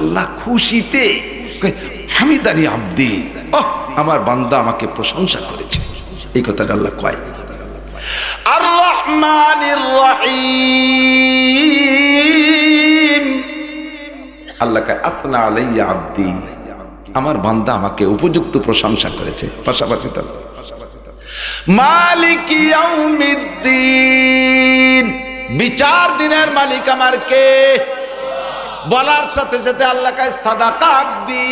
আল্লাহ খুশিতে হামিদানি আব্দি, আমার বান্দা আমাকে প্রশংসা করেছে, এই কথাটা আল্লাহ কয়। আর রহমানির রহিম, আল্লাহ কয় আতনা আলাইয়া আব্দি, আমার বান্দা আমাকে উপযুক্ত প্রশংসা করেছে। পাশাপাশি তার মালিক ইয়াউমিদ্দিন, বিচার দিনের মালিক আমার কে? বলার সাথে সাথে আল্লাহ কয় সাদাকা আব্দি,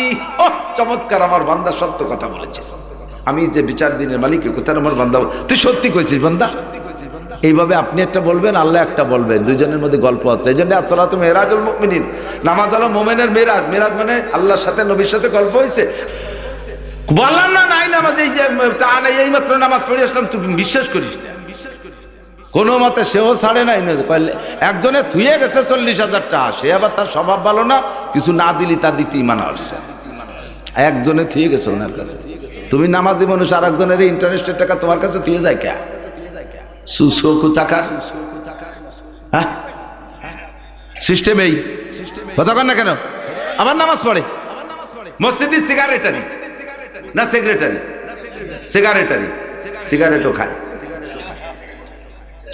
চমৎকার, আমার বান্দা সত্য কথা বলেছে। আমি যে বিচার দিনের মালিক, কোথায় আমার বান্দা, তুই সত্যি কইছিস বান্দা। এইভাবে আপনি একটা বলবেন, আল্লাহ একটা বলবেন, দুইজনের মধ্যে গল্প আছে। এই জন্য আসসালাতু মেরাজুল মুমিনিন, নামাজ হলো মুমিনের মেরাজ। মেরাজ মানে আল্লাহর সাথে নবীর সাথে গল্প হয়েছে। বললাম না নাই নামাজ, এই যে এই মাত্র নামাজ পড়ে আসলাম, তুই বিশ্বাস করিস না। কোনো মতে সেও ছাড়ে নাই, একজনে থুয়ে গেছে 40,000 টাকা, সে আবার তার স্বভাব ভালো না, কিছু না দিলি তা দিতেই মানা হচ্ছে। একজনে থুয়ে গেছে ওনার কাছে। তুমি নামাজি মানুষ, আর একজনের ইন্টারেস্টের টাকা তোমার কাছে থুয়ে যায় কে? হ্যাঁ, সিস্টেম এই কথা কন না কেন? আবার নামাজ পড়ে মসজিদে, সিগারেটারি না সেক্রেটারি, সিগারেটারি, সিগারেটও খায়,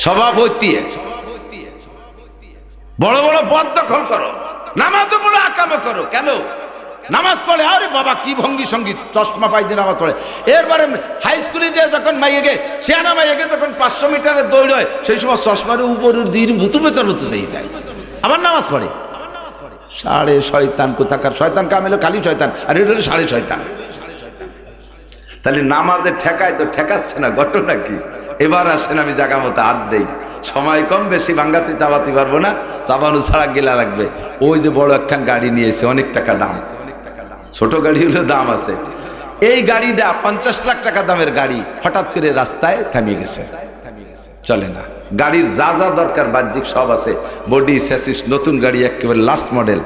সভাপতি, বড় বড় পদ দখল করো, নামাজও পড়ে আকামও করো। কেন? নামাজ পড়ে, আরে বাবা কি ভঙ্গি সঙ্গীত, চশমা পাই দিয়ে নামাজ পড়ে। এরপরে হাই স্কুলে যে যখন মাইয়েকে, সেনা মাইয়েকে যখন 500 মিটারের দৌড় হয়, সেই সময় চশমার উপরের দিন ভুতু বেচার হতে চাই যায়, আবার নামাজ পড়ে। সাড়ে শয়তান কোথাকার, শয়তান কামেলো খালি শয়তান, আর এটা হলো সাড়ে শয়তান। তাহলে নামাজে ঠেকায় তো ঠেকাচ্ছে না, ঘটনা কি? এবার আসেন আমি জায়গা মতো হাত দেই, সময় কম, বেশি ভাঙ্গাতে চাবাতে পারবো না, চাবানো ছাড়া গেলা লাগবে। ওই যে বড় একখান গাড়ি নিয়েছে, অনেক টাকা দাম, ছোট গাড়ি হলে দাম আছে। এই গাড়িটা 50 লাখ টাকা দামের গাড়ি, হঠাৎ করে রাস্তায় থামিয়ে গেছে, চলে না। গাড়ির যা যা দরকার বাহ্যিক সব আছে, বডি স্যাসিস, নতুন গাড়ি, একেবারে লাস্ট মডেল।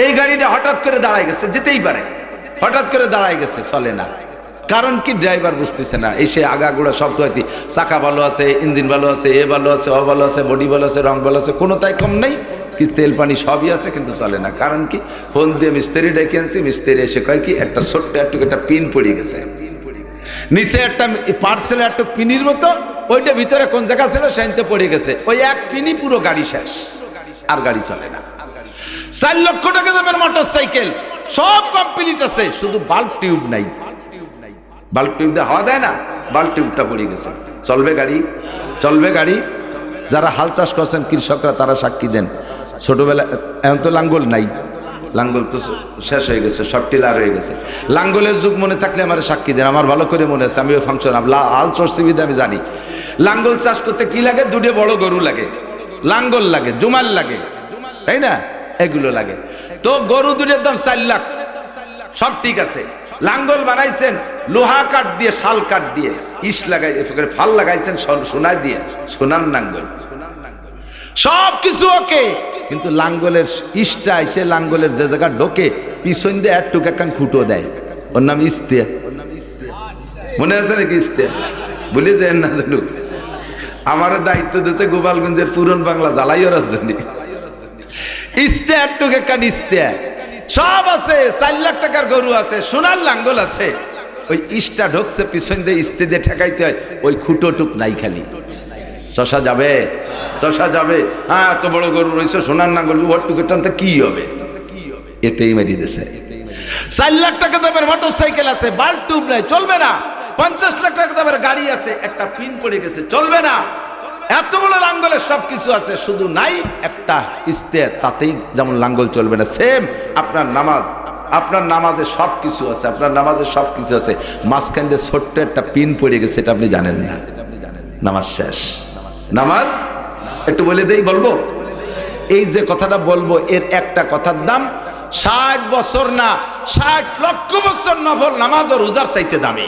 এই গাড়িটা হঠাৎ করে দাঁড়ায় গেছে, যেতেই পারে, হঠাৎ করে দাঁড়ায় গেছে, চলে না। কারণ কি? ড্রাইভার বুঝতেছে না। এসে আগাগুড়া সব হয়েছি, চাকা ভালো আছে, ইঞ্জিন ভালো আছে, এ ভালো আছে, ও ভালো আছে, বডি ভালো আছে, রং ভালো আছে, কোনো তাই কম নেই, কি তেল পানি সবই আছে, কিন্তু চলে না। কারণ কি? ফোন দিয়ে মিস্ত্রি ডেকে আনছি, মিস্ত্রি এসে কয় কি, একটা ছোট্ট একটা পিন পড়ে গেছে, নিচে একটা পার্সেল একটা পিনির মতো, ওইটা ভিতরে কোন জায়গা ছিল সেখানে পড়ে গেছে, ওই এক পিনি পুরো গাড়ি শেষ, আর গাড়ি চলে না। 4 লক্ষ টাকা দামের মোটর সাইকেল, সব কমপ্লিট আছে, শুধু বাল্ব টিউব নাই। বাল্ব টিউব দিয়ে হাওয়া দেয় না, বাল্ব টিউবটা পড়ে গেছে। চলবে গাড়ি? চলবে গাড়ি? যারা হাল চাষ করছেন কৃষকরা, তারা সাক্ষী দেন। ছোটবেলা, এখন তো লাঙ্গল নাই, লাঙ্গল তো শেষ হয়ে গেছে, সব টিলার হয়ে গেছে। লাঙ্গলের যুগ মনে থাকলে আমার সাক্ষী দেন, আমার ভালো করে মনে আছে, আমি ওই ফাংশন হাল চড়ছি বিধে আমি জানি। লাঙ্গল চাষ করতে কি লাগে? দুটো বড় গরু লাগে, লাঙ্গল লাগে, জুমাল লাগে, তাই না? এগুলো লাগে। তো গরু দুটোর দাম 4 লাখ, সব ঠিক আছে। লাঙ্গল বানাইছেন লোহা কাঠ দিয়ে, শাল কাঠ দিয়ে, ইস লাগাই, ফাল লাগাইছেন সোনা দিয়ে, সোনার লাঙ্গল, সব কিছু ওকে। কিন্তু লাঙ্গলের ইস্টা এসে লাঙ্গলের যে জায়গা ঢোকে, পিছন দিয়ে একটু একখান খুঁটো দেয়, ওর নাম ইস্তিয়া। মনে আছে নাকি ইস্তিয়া? বলি যে না জানুক, আমার দায়িত্ব দিয়েছে গোপালগঞ্জের পুরন বাংলা জ্বালাই ওর জন্য। ইস্তিয়া একটু একখান ইস্তিয়া সব আছে, 4 লাখ টাকার গরু আছে, সোনার লাঙ্গল আছে, ওই ইস্টা ঢোকছে, পিছন দিয়ে ইস্তি দিয়ে ঠেকাইতে হয়, ওই খুঁটো টুক নাই, খালি চষা যাবে, চষা যাবে। হ্যাঁ, এত বড় গরু রয়েছে, সোনার লাঙ্গল, ওর টুকে টানতে কি হবে? এতেই মেরি দিছে। 4 লাখ টাকা দামের মোটর সাইকেল আছে, বাল্ব টিউব নাই, চলবে না। 50 লাখ টাকা দামের গাড়ি আছে, একটা পিন পড়ে গেছে, চলবে না। এত বড় লাঙ্গলের সবকিছু আছে, শুধু নাই একটা ইস্তে, তাতেই যেমন লাঙ্গল চলবে না। সেম আপনার নামাজ, আপনার নামাজে সব কিছু আছে, আপনার নামাজে সব কিছু আছে, মাঝখান দিয়ে ছোট্ট একটা পিন পড়ে গেছে, এটা আপনি জানেন না, নামাজ শেষ। নামাজ একটু বলে দেই, বলবো? এই যে কথাটা বলবো, এর একটা কথার দাম 60 বছর না, 60 লক্ষ বছর নফল নামাজ ও রোজার চাইতে দামি।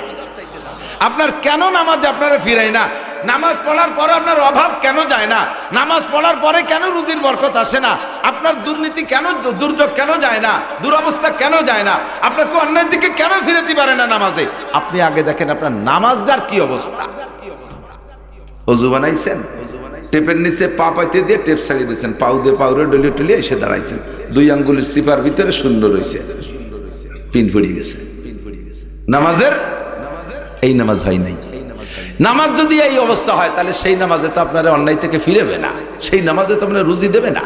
আপনার কেন নামাজে আপনারা ফিরাই না? নামাজ পড়ার পরে আপনার অভাব কেন যায় না? নামাজ পড়ার পরে কেন রুজির বরকত আসে না? আপনার দুর্নীতি কেন, দুর্যোগ কেন যায় না? দুরবস্থা কেন যায় না? আপনাকে অন্যের দিকে কেন ফিরেতে পারে না নামাজে? আপনি আগে দেখেন আপনার নামাজটার কি অবস্থা। ওযু বানাইছেন? টেপের নিচে পা পাইতে দিয়ে টেপ ছাড়িয়ে দিয়েছেন, পাউ দিয়ে পাউরে ডলিয়ে টলিয়ে এসে দাঁড়াইছেন, 2 আঙ্গুলের চিপার ভিতরে সুন্দর হয়েছে, পিন পড়িয়ে গেছে। নামাজের এই নামাজ হয় নাই। নামাজ যদি এই অবস্থা হয় তাহলে সেই নামাজে তো আপনারা অন্যায় থেকে ফিরেবে না, সেই নামাজে তো আপনার রুজি দেবে না।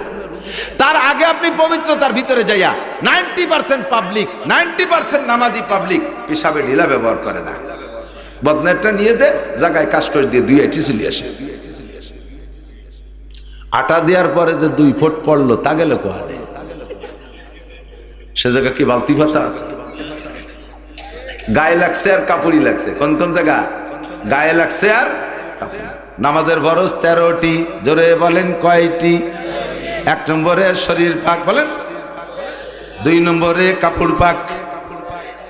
তার আগে আপনি পবিত্রতার ভিতরে যাইয়া 90% পাবলিক, 90% নামাজি পাবলিক পেশাবে ঢিলা ব্যবহার করে না। বদনাটা নিয়ে যে জায়গায় কাজ করে দিয়ে 2 আইটি চলে আসে। আটা দেওয়ার পরে যে 2 ফুট পড়লো তা গেল কোয়ালে, সে জায়গা কি বালতি ভাতা আছে? গায়ে লাগছে আর কাপড়ই লাগছে। কোন কোন জায়গা গায়ে লাগছে আর নামাজের ফরজ 13টি, জোরে বলেন কয়টি? 1 নম্বরে শরীর পাক বলেন, 2 নম্বরে কাপড় পাক,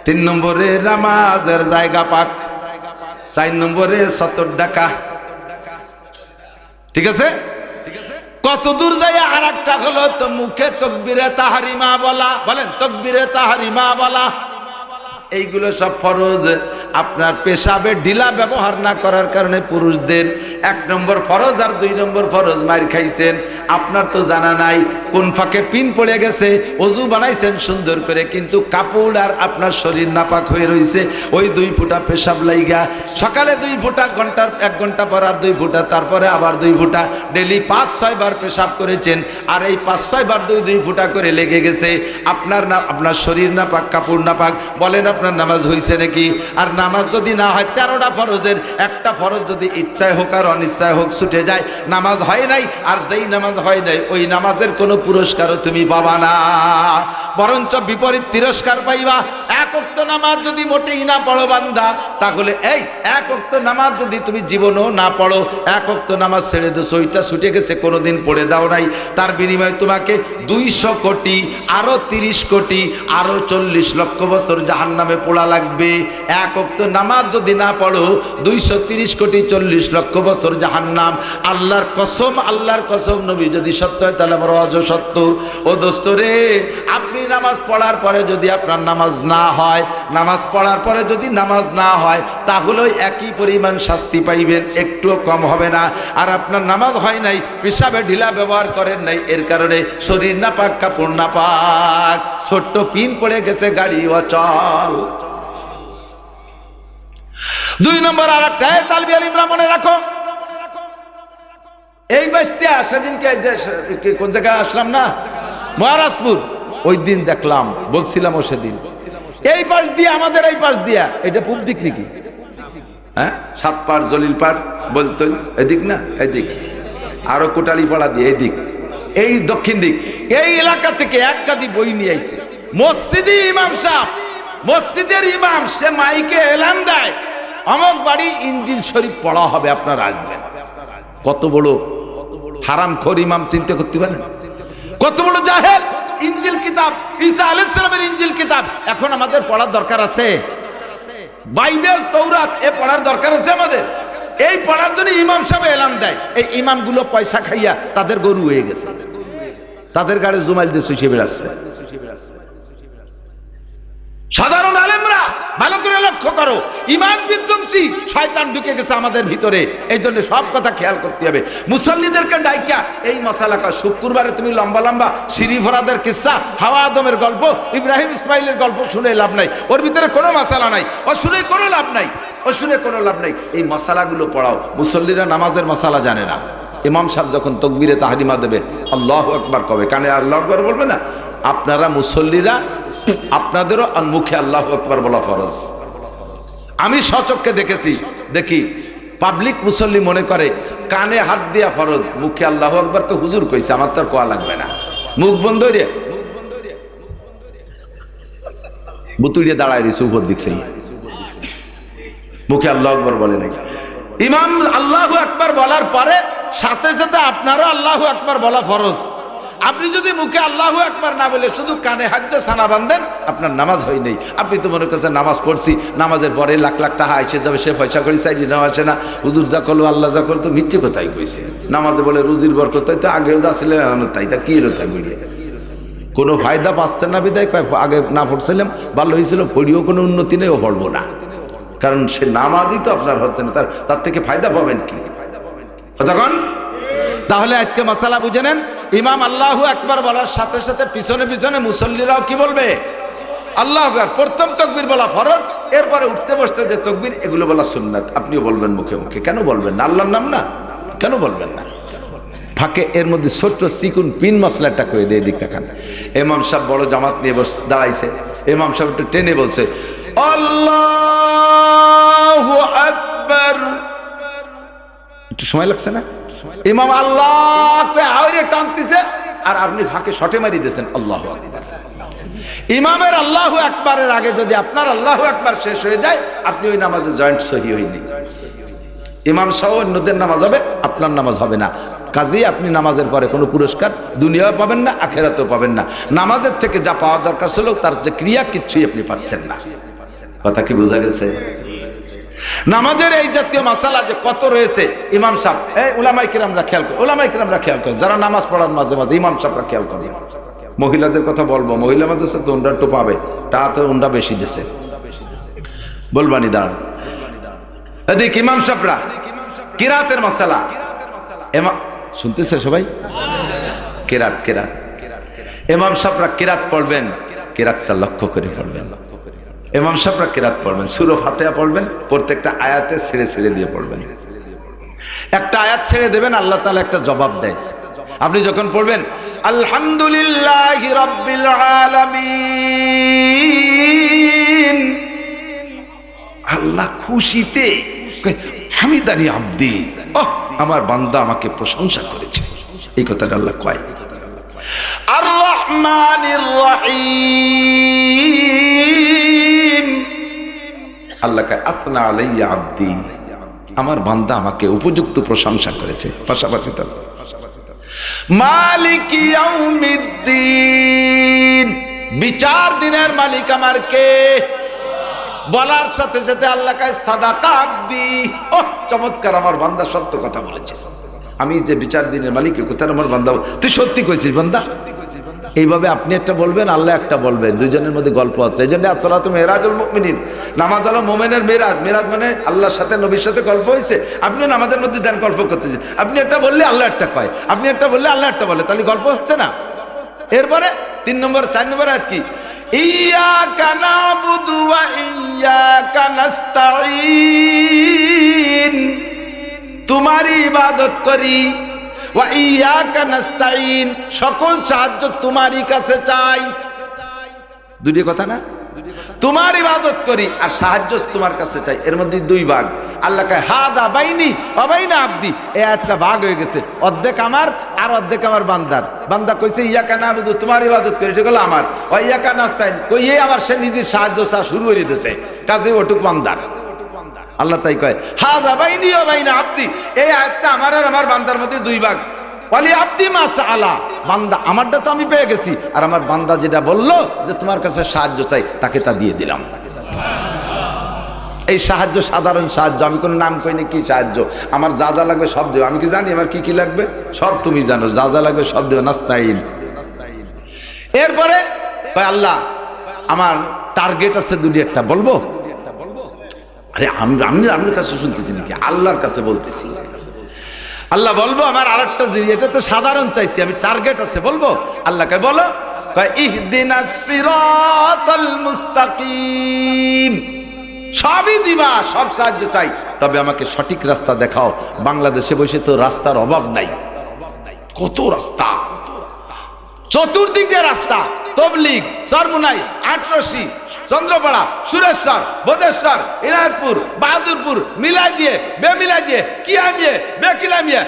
3 নম্বরে নামাজের জায়গা পাক, 4 নম্বরে 70 টাকা। ঠিক আছে? কত দূর যায় আর একটা হলো তো মুখে তাকবীরে তাহরিমা বলা, বলেন তাকবীরে তাহরিমা বলা। এইগুলো সব ফরজ। আপনার পেশাবে ঢিলা ব্যবহার না করার কারণে পুরুষদের 1 নম্বর ফরজ আর 2 নম্বর ফরজ মার খাইছেন। আপনার তো জানা নাই কোন ফাঁকে পিন পড়ে গেছে, অজু বানাইছেন সুন্দর করে, কিন্তু কাপড় আর আপনার শরীর নাপাক হয়ে রয়েছে। ওই 2 ফোঁটা পেশাব লাইগা সকালে 2 ফোঁটা, ঘন্টার 1 ঘন্টা পর আর 2 ফোঁটা, তারপরে আবার 2 ফোঁটা, ডেলি 5-6 বার পেশাব করেছেন। আর এই 5-6 বার 2 ফোঁটা করে লেগে গেছে। আপনার না আপনার শরীর নাপাক, কাপড় নাপাক, বলেন আপনার নামাজ হয়েছে নাকি? আর নামাজ যদি না হয় 13টা ফরজের একটা ফরজ যদি ইচ্ছায় হোক আর অনিচ্ছায় হোক ছুটে যায়, নামাজ হয় নাই। আর যেই নামাজ হয় নাই ওই নামাজের কোনো পুরস্কারও তুমি পাবা না, বরঞ্চ বিপরীত তিরস্কার পাইবা। 1 ওয়াক্ত নামাজ যদি মোটেই না পড়ো বান্দা, তাহলে এই 1 ওয়াক্ত নামাজ যদি তুমি জীবনেও না পড়ো, 1 ওয়াক্ত নামাজ ছেড়ে দিছো, ওইটা ছুটে গেছে, কোনোদিন পড়ে দাও নাই, তার বিনিময়ে তোমাকে 200 কোটি, আরো 30 কোটি, আরো 40 লক্ষ বছর জাহান্নামে পোড়া লাগবে। 1 ওয়াক্ত নামাজ যদি না পড়ো 230 কোটি 40 লক্ষ বছর জাহান্নাম। আল্লাহর কসম, আল্লাহর কসম, নবী যদি সত্য হয় তাহলে আমার অজ সত্য। ও দোস্ত রে, আপনি নামাজ পড়ার পরে যদি আপনার নামাজ না হয়, নামাজ পড়ার পরে যদি নামাজ না হয়, তাহলে একই পরিমাণ শাস্তি পাইবেন, একটুও কম হবে না। আর আপনার নামাজ হয় নাই, পেশাবে ঢিলা ব্যবহার করেন নাই, এর কারণে শরীর নাপাক, কাপড় নাপাক, ছোট্ট পিন পড়ে গেছে, গাড়ি অচল। 2 নম্বর আর একটা তালবি আলিমরা মনে রাখো, এই বাসতে সেদিনকে কোন জায়গায় আসলাম না, মহারাজপুর, ওই দিন দেখলাম, বলছিলামও সেদিন, এই পাশ দিয়ে আমাদের এই পাশ দিয়া, এটা পূব দিক নাকি? হ্যাঁ, 7 পাড় জলিল পাড় বলতেন, এদিক না, এদিক, আরো কোটালি পাড়া দিয়ে এদিক, এই দক্ষিণ দিক, এই এলাকা থেকে 1 গাদি বই নিয়ে আইছে। মসজিদে ইমাম সাহেব, মসজিদের ইমাম, সে মাইকে এলান দেয়, অমুক বাড়ি ইনজিল শরীফ পড়া হবে, আপনারা আসবেন। কত বড় হারামখোর ইমাম, চিন্তা করতে পারেন? কত বড় জাহেল! ইনজিল কিতাব, ঈসা আলাইহিস সালামের ইনজিল কিতাব এখন আমাদের পড়ার দরকার আছে? বাইবেল, তৌরাত এ পড়ার দরকার আছে আমাদের? এই পড়ার জন্য ইমাম সাহেব এলান দেয়। এই ইমামগুলো পয়সা খাইয়া তাদের গরু হয়ে গেছে, তাদের গাড়ি জুমাইল দিয়ে শুষে বেড়াচ্ছে। সাধারণ আলেমরা ভালো করে লক্ষ্য করো, ইমান বিধ্বংসী শয়তান ঢুকে গেছে আমাদের ভিতরে। এই জন্য সব কথা খেয়াল করতে হবে। মুসল্লিদেরকে ডাইকা এই মশালা কর, শুক্রবারে তুমি লম্বা লম্বা সিঁড়ি ভরাদের কিস্সা, হাওয়া আদমের গল্প, ইব্রাহিম ইসমাইলের গল্প শুনে লাভ নাই, ওর ভিতরে কোনো মশালা নাই, ও শুনে কোনো লাভ নাই, ও শুনে কোনো লাভ নাই। এই মশালাগুলো পড়াও। মুসল্লিরা নামাজের মশালা জানে না। ইমাম সাহেব যখন তাকবীরে তাহরিমা দেবে, আল্লাহু আকবার কবে, কানে আল্লাহু আকবার বলবে না? আপনারা মুসল্লিরা, আপনাদেরও মুখে আল্লাহু আকবার বলা ফরজ। আমি সচক্ষে দেখেছি, দেখি পাবলিক মুসল্লি মনে করে কানে হাত দিয়া ফরজ, মুখে আল্লাহু আকবার তো হুজুর কইছে, আমার তো আর কোয়া লাগবে না, মুখ বন্ধ রে বুতুড়িয়ে দাঁড়ায় রয়েছে উপর দিকছে, মুখে আল্লাহু আকবার বলে নাই। ইমাম আল্লাহু আকবার বলার পরে সাথে সাথে আপনারও আল্লাহু আকবার বলা ফরজ। আপনি যদি মুখে আল্লাহু আকবার না বলে শুধু কানে হাত দিয়ে সানা বাঁধেন, আপনার নামাজ হয় নাই। আপনি তো মনে করছেন নামাজ পড়ছি, নামাজের পরে লাখ লাখ টাকা এসে যাবে, সে পয়সা করে চাইলে নেওয়া আসে না, হুজুর যা করলো আল্লাহ যা করলো, তো মিথ্যে কথাই কইছে। নামাজে বলে রুজির বরকত, তো আগেও যা ছিল তাই, তা কি হলো তাই বুড়িয়ে কোনো ফায়দা পাচ্ছেন না, বিদায় কয় আগে না পড়ছিলাম ভালো হয়েছিল, পড়িও কোনো উন্নতি নেই, ও পড়বো না, কারণ সে নামাজই তো আপনার হচ্ছে না, তার থেকে ফায়দা পাবেন কি? কতক্ষণ তাহলে আজকে মাসালা বুঝে নেন, ইমাম আল্লাহু আকবার বলার সাথে সাথে পিছনে পিছনে মুসল্লিরাও কি বলবে? আল্লাহু আকবার। প্রথম তাকবীর বলা ফরজ, এরপরে উঠতে বসতে যে তাকবীর, এগুলো বলা সুন্নাত। আপনিও বলবেন মুখে মুখে, কেন বলবেন না? আল্লাহর নাম না, কেন বলবেন না? ফাঁকে এর মধ্যে ছোট্ট চিকুন পিন মশলাটা করে দিয়ে দিক দেখান। ইমাম সাহেব বড় জামাত নিয়ে বসে দাঁড়াইছে, ইমাম সাহেব একটু টেনে বলছে আল্লাহু আকবার। একটু সময় লাগছে না? ইমাম আল্লাহ আওরে টানতেছে আর আপনি ফাঁকে শটে মারি দিয়েছেন আল্লাহু আকবার। ইমামের আল্লাহু আকবারের আগে যদি আপনার আল্লাহু আকবার শেষ হয়ে যায়, আপনি ওই নামাজে জয়েন্ট সহি হয়নি। ইমাম সহ অন্যদের নামাজ হবে, আপনার নামাজ হবে না। কাজেই আপনি নামাজের পরে কোনো পুরস্কার দুনিয়াও পাবেন না, আখেরাতেও পাবেন না। নামাজের থেকে যা পাওয়ার দরকার ছিল তার যে ক্রিয়া, কিচ্ছুই আপনি পাচ্ছেন না। কথা কি বোঝা গেছে? নামাজের এই জাতীয় মাসালা যে কত রয়েছে, ইমাম সাহেব উলামায়ে কিরামরা খেয়াল করে, উলামায়ে কিরামরা খেয়াল করে, যারা নামাজ পড়ার মাঝে মাঝে ইমাম সাহেবরা খেয়াল করে। মহিলাদের কথা বলবো, মহিলা মাদ্রাসা তো উন্ডা একটু পাবে, তাতে উন্ডা বেশি দিছে, বলবানি দাঁড়ান। এদিক ইমাম সাহেবরা কিরাতের মাসালা শুনতেছে সবাই? কেরাত কেরাত ইমাম সাহেবরা কেরাত পড়বেন, কেরাতটা লক্ষ্য করে পড়বেন। ইমাম সাহেবরা কেরাত পড়বেন, সূরা ফাতিহা পড়বেন, প্রত্যেকটা আয়াতে ছেড়ে ছেড়ে দিয়ে পড়বেন। একটা আয়াত ছেড়ে দেবেন, আল্লাহ তাআলা একটা জবাব দেয়। আপনি যখন পড়বেন আলহামদুলিল্লাহি রাব্বিল আলামিন, আল্লাহ খুশিতে হামিদানি আব্দি, আমার বান্দা আমাকে প্রশংসা করেছে, এই কথাটা আল্লাহ কয়। আর রহমানির রহিম, আল্লাহ কয় আতনা আলাইয়া আব্দি, আমার বান্দা আমাকে উপযুক্ত প্রশংসা করেছে। পাশাপাশি মালিক ইয়াউমিদ্দিন, বিচার দিনের মালিক আমার কে? বলার সাথে সাথে আল্লাহ কয় সাদাকা আব্দি, চমৎকার, আমার বান্দা সত্য কথা বলেছে। আমি যে বিচার দিনের মালিক, কোথায় আমার বান্দা, তুই সত্যি কইছিস বান্দা। এইভাবে আপনি একটা বলবেন, আল্লাহ একটা বলবেন, দুইজনের মধ্যে গল্প আছে। এই জন্য আসসালাতু মেরাজুল মুমিনিন, নামাজ হলো মুমিনের মেরাজ। মেরাজ মানে আল্লাহর সাথে নবীর সাথে গল্প হয়েছে। আপনি নামাজের মধ্যে দেন গল্প করতেছেন, আপনি একটা বললে আল্লাহ একটা কয়, আপনি একটা বললে আল্লাহ একটা বলে, তাহলে গল্প হচ্ছে না? এরপরে 3 নম্বর 4 নম্বর আয়াত কি? ইয়াকা নাবুদু ওয়া ইয়াকা নাস্তাঈন, তোমারই ইবাদত করি, ওয়া ইয়াকা নাস্তাঈন, সকল সাহায্য তোমারই কাছে চাই। দুটি কথা না? তোমার ইবাদত করি আর সাহায্য তোমার কাছে চাই, এর মধ্যে 2 ভাগ। আল্লাহ কয় হাদা বাইনি ওয়া বাইনা আব্দি, এই একটা ভাগ হয়ে গেছে, অর্ধেক আমার আর অর্ধেক আমার বান্দার। বান্দা কইছে ইয়াকা নাবুদু, তোমার ইবাদত করি, এটা হলো আমার, ওয়া ইয়াকা নাস্তাঈন কইয়ে আবার সে নিজের সাহায্য চা শুরু করে দিয়েছে, কাজে ওটুক বান্দার। আল্লাহ তাই কয় হাদা বাইনি ওয়া বাইনা আব্দি, এই আয়াতটা আমার আর আমার বান্দার মধ্যে 2 ভাগ। ওয়ালি আব্দি মা সাআলা, বান্দা আমারটা তো আমি পেয়ে গেছি, আর আমার বান্দা যেটা বললো যে তোমার কাছে সাহায্য চাই, তাকে তা দিয়ে দিলাম। এই সাহায্য সাধারণ সাহায্য, আমি কোনো নাম কইনি কি সাহায্য, আমার যা যা লাগবে সব দেবো। আমি কি জানি আমার কি কি লাগবে? সব তুমি জানো, যা যা লাগবে সব দেবো। নাস্তাইন। এরপরে কয় আল্লাহ আমার টার্গেট আছে 2-1টা, বলবো? আরে আমি আপনার কাছে শুনতেছি নাকি? আল্লাহর কাছে বলতেছি। আল্লাহ বলবো আমার আরেকটা জিনিস, এটা তো সাধারণ চাইছি, আমি টার্গেট আছে, বলবো? আল্লাহকে বলো, কয় ইহদিনাস সিরাতাল মুস্তাকিম, সবই দিবা, সব সাহায্য চাই, তবে আমাকে সঠিক রাস্তা দেখাও। বাংলাদেশে বসে তো রাস্তার অভাব নাই, কত রাস্তা, চতুর্দিক দিয়ে রাস্তা। তবলিগ, চরমুনাই, আটরশি, চন্দ্রপাড়া, সুরেশ্বর, বোধেশ্বর, ইনায়তপুর, বাহাদুরপুর, মিলাই দিয়ে বেমিলাই দিয়ে কিয়ামিয়ে বেকিলামিয়ে,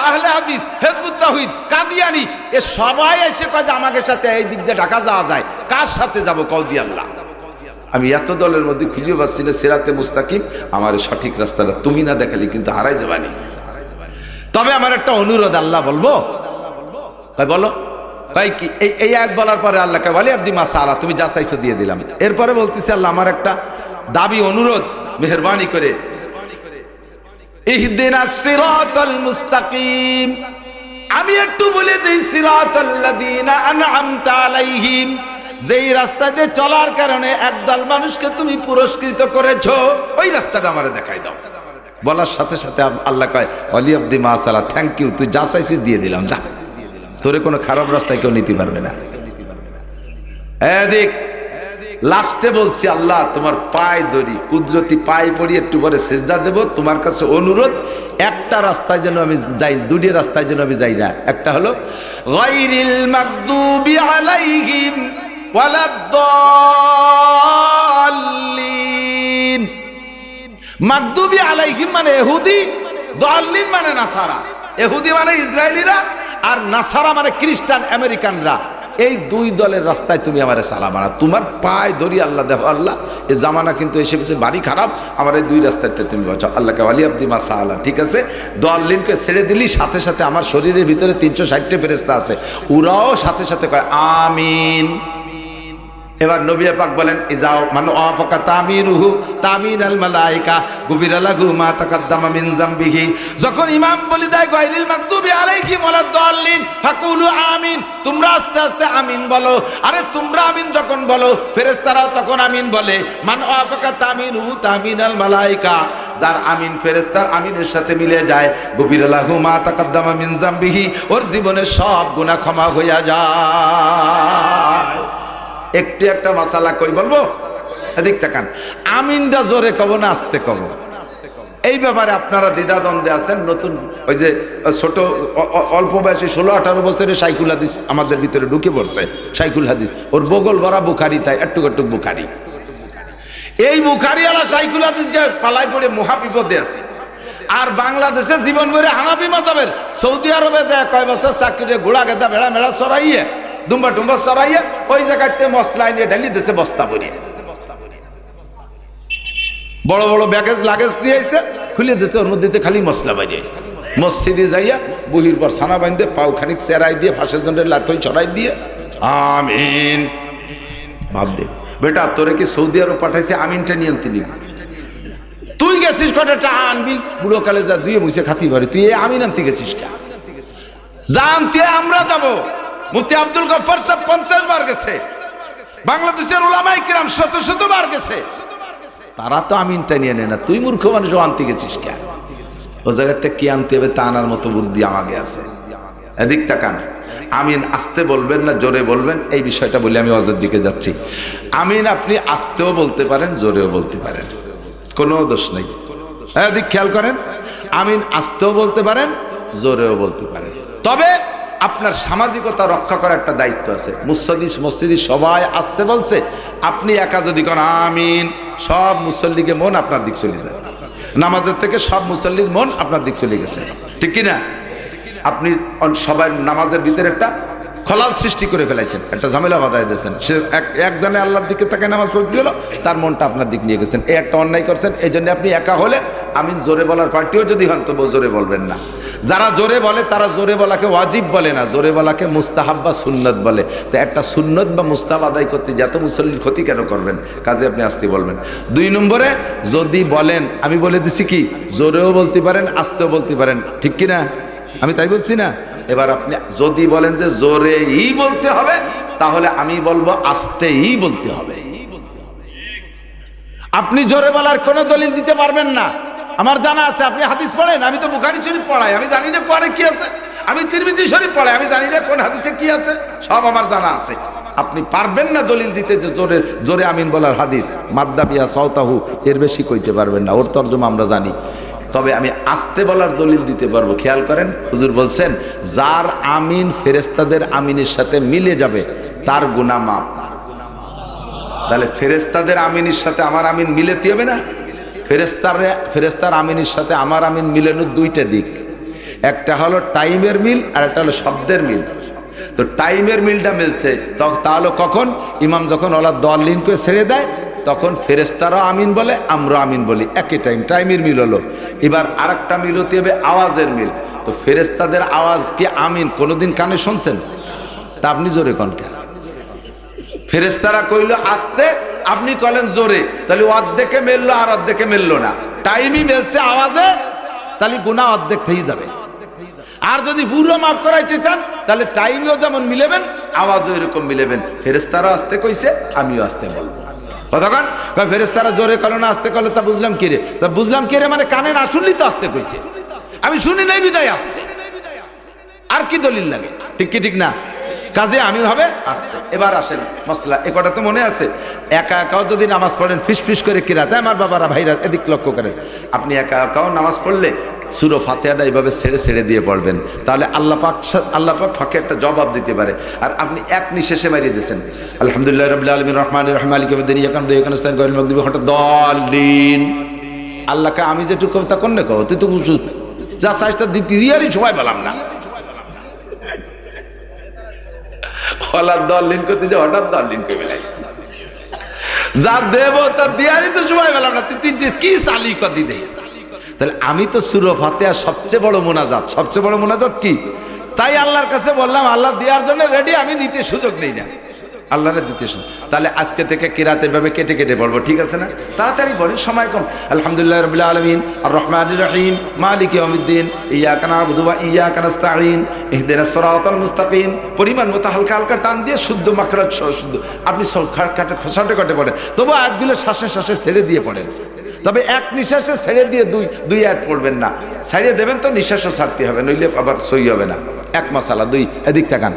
আহলে হাদিস, হিজবুত তাওহীদ, কাদিয়ানি, এ সবাই এসে কয় যে আমাদের সাথে এই দিক দিয়ে ঢাকা যাওয়া যায়। কার সাথে যাবো কও দি আল্লাহ? আমি এত দলের মধ্যে খুঁজে পাচ্ছি না সিরাতে মুস্তাকিম, আমার সঠিক রাস্তাটা তুমি না দেখালে কিন্তু হারাই দেবানি। তবে আমার একটা অনুরোধ, আল্লাহ বলবো? কয় বলো। ভাই কি এই আয়াত বলার পরে আল্লাহকে বলে আব্দি মা সাআলা, তুমি যা চাইছো দিয়ে দিলাম। এরপরে বলতেছে আল্লাহ আমার একটা দাবি, অনুরোধ, মেহেরবানি করে ইহদিনাস সিরাতাল মুস্তাকিম, আমি একটু বলে দেই সিরাতাল্লাযীনা আন'আমতা আলাইহিম, যেই রাস্তা দিয়ে চলার কারণে একদল মানুষকে তুমি পুরস্কৃত করেছো, ওই রাস্তাটা আমারে দেখাই দাও। বলার সাথে সাথে আল্লাহ কয় ওয়ালি আব্দি মা সালা, থ্যাংক ইউ, তুই যা চাইছিস দিয়ে দিলাম, যা, তোরে কোনো খারাপ রাস্তায় কেউ নিতে পারবে না। দেখ লাস্টে বলছি আল্লাহ তোমার পায়ে ধরি, কুদরতি পায়ে পড়ি, একটু পরে সেজদা দেব, তোমার কাছে অনুরোধ একটা রাস্তায় যেন আমি যাই, দুটি রাস্তায় যেন আমি যাই না। একটা হলো গায়রিল মাগদুবি আলাইহিম ওয়ালাদ-দাল্লিন। মাগদুবি আলাইহিম মানে ইহুদি, দাল্লিন মানে নাসারা। ইহুদি মানে ইসরায়েলিরা, আর নাসারা মানে খ্রিস্টান আমেরিকানরা। এই দুই দলের রাস্তায় তুমি আমারে সালাম আনা, তোমার পায়ে ধরি আল্লাহ, দেখো আল্লাহ এই জামানা কিন্তু এসে পেছে বাড়ি খারাপ, আমার এই দুই রাস্তাতে তুমি বাঁচাও। আল্লাহকে ওয়ালি আব্দি মা সালা, ঠিক আছে। দাল্লিনকে ছেড়ে দিলি, সাথে সাথে আমার শরীরের ভিতরে 360টা ফেরেশতা আছে, ওরাও সাথে সাথে কয় আমিন। এবার নবী পাক বলেন ইজাও মান আফাকা তামিরুহু তামিনাল মালায়েকা গুফিরা লাহু মা তাকাদ্দামা মিন যামবিহি। যখন ইমাম বলে দেয় গায়রিল মাগদুবি আলাইহিম ওয়ালাদ-দাল্লিন ফাকুলু আমিন, তোমরা আস্তে আস্তে আমিন বলো। আরে তোমরা আমিন যখন বলো, ফেরেশতারাও তখন আমিন বলে। মান আফাকা তামিরুহু তামিনাল মালায়েকা, যার আমিন ফেরেশতার আমিনের সাথে মিলে যায়, গুফিরা লাহু মা তাকাদ্দামা মিন যামবিহি, ওর জীবনের সব গুনাহ ক্ষমা হইয়া যায়। একটু একটা মাসালা কই বলবো, এদিক তাকান। আমিনটা জোরে কব না আস্তে কব, এই ব্যাপারে আপনারা দ্বিধাদ্বন্দ্বে আছেন। নতুন ওই যে ছোট অল্প বয়সী 16-18 বছরের শাইখুল হাদিস আমাদের ভিতরে ঢুকে পড়ছে। শাইখুল হাদিস, ওর বগল ভরা বুখারি, তাই একটু একটু বুখারি। এই বুখারি আলা শাইখুল হাদিসকে পালাই পড়ে মহা বিপদে আছে। আর বাংলাদেশে জীবন ভরে হানাফি মাযহাবের, সৌদি আরবে যায় কয় বছর চাকরি, ঘোড়া গেদা ভেড়া মেড়া চড়াইয়ে, দুম্বা টুম্বা চড়াইয়ে ওই জায়গাতে মশলা নিয়ে ঢালি দেশে বস্তা ভরিয়ে, বড় বড় ব্যাগেজ লাগেজ নিয়ে এসে খুলে দিচ্ছে, ওর মধ্যে খালি মশলা বাজিয়ে মসজিদে যাইয়া বহির পর ছানা বাঁধে পাও খানিক চেরাই দিয়ে ফাঁসের জন্য লাথই ছড়াই দিয়ে আমিন। ভাব দে বেটা, তোরে কি সৌদি আরব পাঠাইছে আমিনটা নিয়ন্ত্রণ নিবি? তুই গেছিস কটা আনবি, বুড়ো কালে যা দুয়ে মুছে খাতি পারি, তুই এই আমিন আনতে গেছিস কে? জানতে আমরা যাবো। মুফতি আব্দুল গফফার সাহেব 50 বার গেছে, বাংলাদেশের উলামায়ে কিরাম শত বার গেছে, তারা তো আমিনটা নিয়ে নেয় না। তুই মূর্খ মানুষ আনতে গেছিস কেন? ও জায়গাতে কি আনতে হবে তা আনার মতো বুদ্ধি আমাকে আছে। এদিক তাকান। আমিন আস্তে বলবেন না জোরে বলবেন, এই বিষয়টা বলে আমি ওয়াজের দিকে যাচ্ছি। আমিন আপনি আস্তেও বলতে পারেন, জোরেও বলতে পারেন, কোনো দোষ নেই। এদিক খেয়াল করেন, আমিন আস্তেও বলতে পারেন, জোরেও বলতে পারেন, তবে আপনার সামাজিকতা রক্ষা করার একটা দায়িত্ব আছে। মসজিদে সবাই আসতে বলছে, আপনি একা যদি কোন আমিন, সব মুসল্লিকে মন আপনার দিক চলে যায়, নামাজের থেকে সব মুসল্লির মন আপনার দিক চলে গেছে, ঠিক কিনা? আপনি সবাই নামাজের ভিতরে একটা খলাল সৃষ্টি করে ফেলাইছেন, একটা ঝামেলা বাধাই দিয়েছেন। সে একদানে আল্লাহর দিকে তাকে নামাজ পড়তে গেল, তার মনটা আপনার দিক নিয়ে গেছেন, এই একটা অন্যায় করছেন। এই জন্য আপনি একা হলে আমিন জোরে বলার পার্টিও যদি হন তবু জোরে বলবেন না। যারা জোরে বলে তারা জোরে বলাকে ওয়াজিব বলে না, জোরে বলাকে মুস্তাহাব বা সুন্নত বলে। তো একটা সুন্নত বা মুস্তাহাব আদায় করতে যত মুসল্লির ক্ষতি কেন করবেন? কাজে আপনি আস্তে বলবেন। 2 নম্বরে, যদি বলেন, আমি বলে দিছি কি জোরেও বলতে পারেন, আস্তেও বলতে পারেন, ঠিক কিনা? আমি তাই বলছি না? এবার আপনি যদি বলেন যে জোরেই বলতে হবে, তাহলে আমি বলবো আস্তেই বলতে হবে। আপনি জোরে বলার কোনো দলিল দিতে পারবেন না। আমার জানা আছে, আপনি হাদিস পড়েন, আমি তো বুখারী শরীফ পড়াই, আমি জানি না কোরআনে কি আছে। আমি তিরমিজি শরীফ পড়াই, আমি জানি না কোন হাদিসে কি আছে, সব আমার জানা আছে। আপনি পারবেন না দলিল দিতে যে জোরে জোরে আমিন বলার হাদিস মাদ্দাবিয়া সাউতাহু, এর বেশি কইতে পারবেন না, ওর তরজমা আমরা জানি। তবে আমি আস্তে বলার দলিল দিতে পারবো। খেয়াল করেন, হুজুর বলছেন যার আমিন ফেরেশতাদের আমিনের সাথে মিলে যাবে তার গুনাহ মাফ। তাহলে ফেরেশতাদের আমিনের সাথে আমার আমিন মিলাতে হবে না? ফেরেশতার আমিনের সাথে আমার আমিন মিলানোর 2টা দিক, একটা হলো টাইমের মিল আর একটা হলো শব্দের মিল। তো টাইমের মিলটা মিলছে তাহলে কখন? ইমাম যখন ওলা দলিন করে ছেড়ে দেয় তখন ফেরেশতারাও আমিন বলে, আমরা আমিন বলি, একই টাইমের মিল হলো। এবার আরেকটা মিল হতে হবে আওয়াজের মিল। তো ফেরেশতাদের আওয়াজ কি আমিন কোনোদিন কানে শুনছেন? তা আপনি জোরে কোন কেন? ফেরেশতারা কইলো আস্তে, আপনি কলেন জোরে, তাহলে অর্ধেকে মেললো আর অর্ধেকে মেললো না। টাইমই মেলছে আওয়াজে, তাহলে গুনাহ অর্ধেক থেকে যাবে। আর যদি পুরো মাফ করাইতে চান তাহলে টাইমও যেমন মিলেবেন, আওয়াজও এরকম মিলেবেন। ফেরেশতারা আস্তে কইছে, আমিও আস্তে বলবো। কতক্ষণ? ফেরেশতারা জোরে কলো না আস্তে কলো, তা বুঝলাম কি রে? তা বুঝলাম কি রে মানে কানে না শুনলি তো আস্তে কইছে, আমি শুনি নাই বিদায় আস্তে। আর কি দলিল লাগে? ঠিক কি ঠিক না? কাজে আমি হবে আস্তে। এবার আসেন মশলা, এ কটা তো মনে আছে। একা একাও যদি নামাজ পড়েন ফিস ফিস করে কিরাতে, আমার বাবারা ভাইরা এদিক লক্ষ্য করেন, আপনি একা একাও নামাজ পড়লে সূরা ফাতিহাটা এইভাবে ছেড়ে ছেড়ে দিয়ে পড়বেন, তাহলে আল্লাহ পাক ফাঁকে একটা জবাব দিতে পারে। আর আপনি এক নিঃশেষে মারিয়ে দিয়েছেন আলহামদুলিল্লাহ রাব্বিল আলামিন রহমানির রহিম মালিকি ইয়াউমিদ্দিন ইয়্যাকা না'বুদু ওয়া ইয়্যাকা নাস্তাঈন গায়রিল মাগদুবি আলাইহিম ওয়ালাদ-দাল্লিন। আল্লাহকে আমি যেটুকু কথা কোন না কও, তুই তো যা চাইছ তা দিয়ারই সময় পেলাম না। হঠাৎ দলিন করতে যে হঠাৎ দলিন করে বেলাই যা দেব তা দিয়ারই তো সময় পেলাম না, তুই কি চালি কদি দেই। তাহলে আমি তো সূরা ফাতিহা সবচেয়ে বড় মোনাজাত, সবচেয়ে বড় মোনাজাত কি? তাই আল্লাহর কাছে বললাম আল্লাহ দেওয়ার জন্য রেডি, আমি নিতে সুযোগ নেই না, আল্লাহরে দিতে সুযোগ। তাহলে আজকে থেকে কিরাতে ভাবে কেটে কেটে পড়বো, ঠিক আছে না? তাড়াতাড়ি পড়ি, সময় কম। আলহামদুলিল্লাহ রাব্বিল আলামিন আর রহমানির রহিম মালিকি ইয়াউমিদ্দিন ইয়্যাকা না'বুদু ওয়া ইয়্যাকা নাস্তাঈন ইহদিনাস সিরাতাল মুস্তাকিম। পরিমাণ মতো হালকা হালকা টান দিয়ে শুদ্ধ মাখরাজ সহ শুদ্ধ আপনি খসাটে কাটে পড়েন, তবু আয়াতগুলো শ্বাসে শ্বাসে ছেড়ে দিয়ে পড়েন। তবে এক নিঃশ্বাসে ছেড়ে দিয়ে দুই আয়াত পড়বেন না, ছাড়িয়ে দেবেন তো নিঃশ্বাসও ছাড়তে হবে, নইলে আবার সই হবে না। এক মাসালা, দুই এদিক তাকান।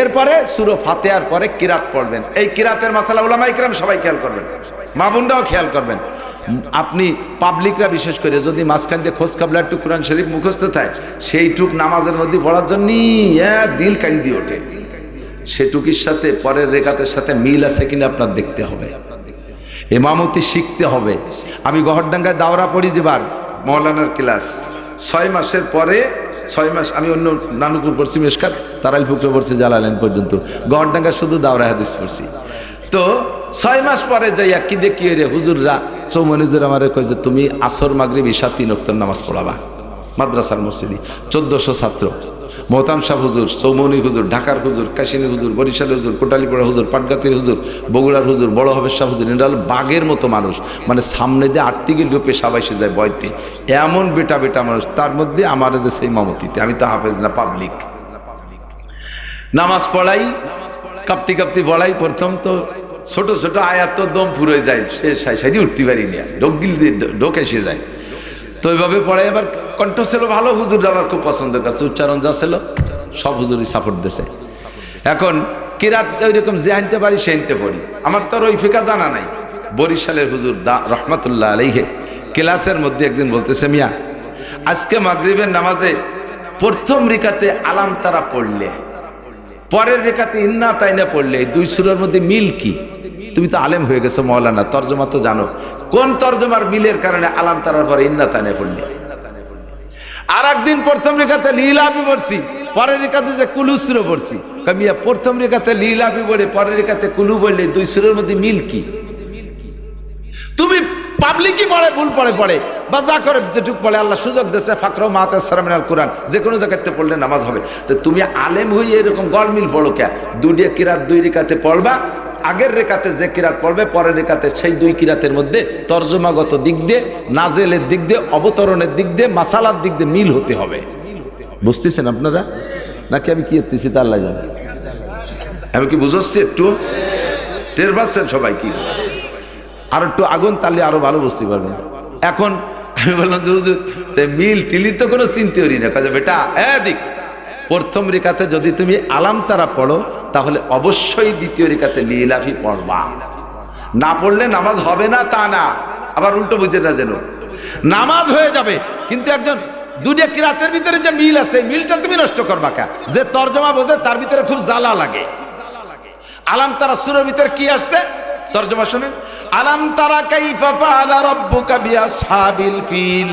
এরপরে সূরা ফাতিহার পরে কিরাত পড়বেন। এই কিরাতের মাসালা উলামা ইকরাম সবাই খেয়াল করবেন, মা বোনরাও খেয়াল করবেন। আপনি পাবলিকরা বিশেষ করে যদি মাঝখান দিয়ে খোঁজ খাবলা একটু কোরআন শরীফ মুখস্থ থাকে, সেইটুক নামাজের মধ্যে পড়ার জন্য দিল কান্দি ওঠে, সেটুকির সাথে পরের রেখাতের সাথে মিল আছে কিনা আপনার দেখতে হবে, ইমামতি শিখতে হবে। আমি গহরডাঙ্গায় দাওরা পড়ি যেবার মৌলানার ক্লাস 6 মাসের পরে 6 মাস আমি অন্য নানুপুর পড়ছি, মেশকাত তারাইল পুকুরে পড়ছি, জালালাইন পর্যন্ত। গহরডাঙ্গা শুধু দাওরা হাদিস পড়ছি। তো 6 মাস পরে যাইয়া কি দেখি রে হুজুররা চৌমনি হুজুর আমার কয় যে তুমি আসর মাগরিব ঈশা 3 ওয়াক্ত নামাজ পড়াবা মাদ্রাসার মসজিদে। 1400 ছাত্র, মোহতাম সাহ হুজুর, চৌমনি হুজুর, ঢাকার হুজুর, কাশিনী হুজুর, বরিশালের হুজুর, কোটালীপাড়া হুজুর, পাটগাতির হুজুর, বগুড়ার হুজুর, বড় হবের শাহ হুজুর, এরা হলো বাঘের মতো মানুষ, মানে সামনে দিয়ে আটটি গেলেও পেশাব এসে যায় বয়তে, এমন বেটা বেটা মানুষ। তার মধ্যে আমার দেশে ইমামতিতে, আমি তো হাফেজ না, পাবলিক নামাজ পড়াই, কাঁপতি কাঁপতি পড়াই। প্রথম তো ছোট ছোট আয়াত তো দম পুরো যায়, সে সাইডে উঠতে পারিনি, ঢোকগিল দিয়ে ঢোক এসে যায়। তো ওইভাবে পড়াই। এবার কণ্ঠ ছিল ভালো, হুজুর আমার খুব পছন্দ করছে, উচ্চারণ যা ছিল সব হুজুরই সাপোর্ট দিয়েছে। এখন কিরাত ওইরকম যে আনতে পারি সে আনতে পড়ি, আমার তো ওই ফিকা জানা নাই। বরিশালের হুজুর রহমাতুল্লাহ আলাইহি ক্লাসের মধ্যে একদিন বলতেছে, মিয়া আজকে মাগরিবের নামাজে প্রথম রিকাতে আলাম তারা পড়লে, পরের রেখাতে ইন্না তাইনা পড়লে, এই দুই সূরার মধ্যে মিল কি? তুমি তো আলেম হয়ে গেছো মাওলানা, তর্জমা তো জানো, কোন তর্জমার মিলের কারণে আলাম তারার পরে ইন্না তাইনা পড়লে? আর একদিন প্রথম রেখাতে লীলাপি পড়ছি, পরের রেখাতে যে কুলু সূরা পড়ছি। কামিয়া প্রথম রেখাতে লীলাপি পড়ে পরের রেখাতে কুলু পড়লে দুই সূরার মধ্যে মিল কি? তুমি পাবলিকই পড়ে ভুল পড়ে বা যা করে যেটুক পড়ে আল্লাহ সুযোগ দিয়েছে, ফাকরা মা তায়াসসারা মিনাল কুরআন, যে কোনো জায়গাতে পড়লে নামাজ হবে। তো তুমি আলেম হয়ে এরকম গলমিল পড়ো কে? দুই কিরাত দুই রেখাতে পড়বা, আগের রেখাতে যে কিরাত পড়বে পরের রেখাতে সেই দুই কিরাতের মধ্যে তর্জমাগত দিক দিয়ে, নাজেলের দিক দিয়ে, অবতরণের দিক দিয়ে, মাসালার দিক দিয়ে মিল হতে হবে। বুঝতেছেন আপনারা নাকি আমি কি করতেছি তা আল্লাহ জানে। আমি কি বুঝাচ্ছি? একটু টের পাচ্ছেন সবাই? কি আর একটু আগুন তাহলে আরো ভালো বুঝতে পারবেন। এখন আমি বললাম যে হুজুর মিল টিলির তো কোনো চিন্তা করি না। কাজে বেটা দিক প্রথম রেখাতে যদি তুমি আলাম তারা পড়ো, তাহলে অবশ্যই দ্বিতীয় রেখাতে লিলাফি পড়বা, না পড়লে নামাজ হবে না তা না, আবার উল্টো বুঝে না যেন নামাজ হয়ে যাবে। কিন্তু একজন দুইটা কিরাতের ভিতরে যে মিল আছে, মিলটা তুমি নষ্ট করবা কা? যে তর্জমা বোঝে তার ভিতরে খুব জ্বালা লাগে। আলাম তারা সূরার ভিতরে কি আসছে তর্জমা শুনেন, আলাম তারা কাইফা ফাআলা রাব্বুকা বিআসহাবিল ফিল।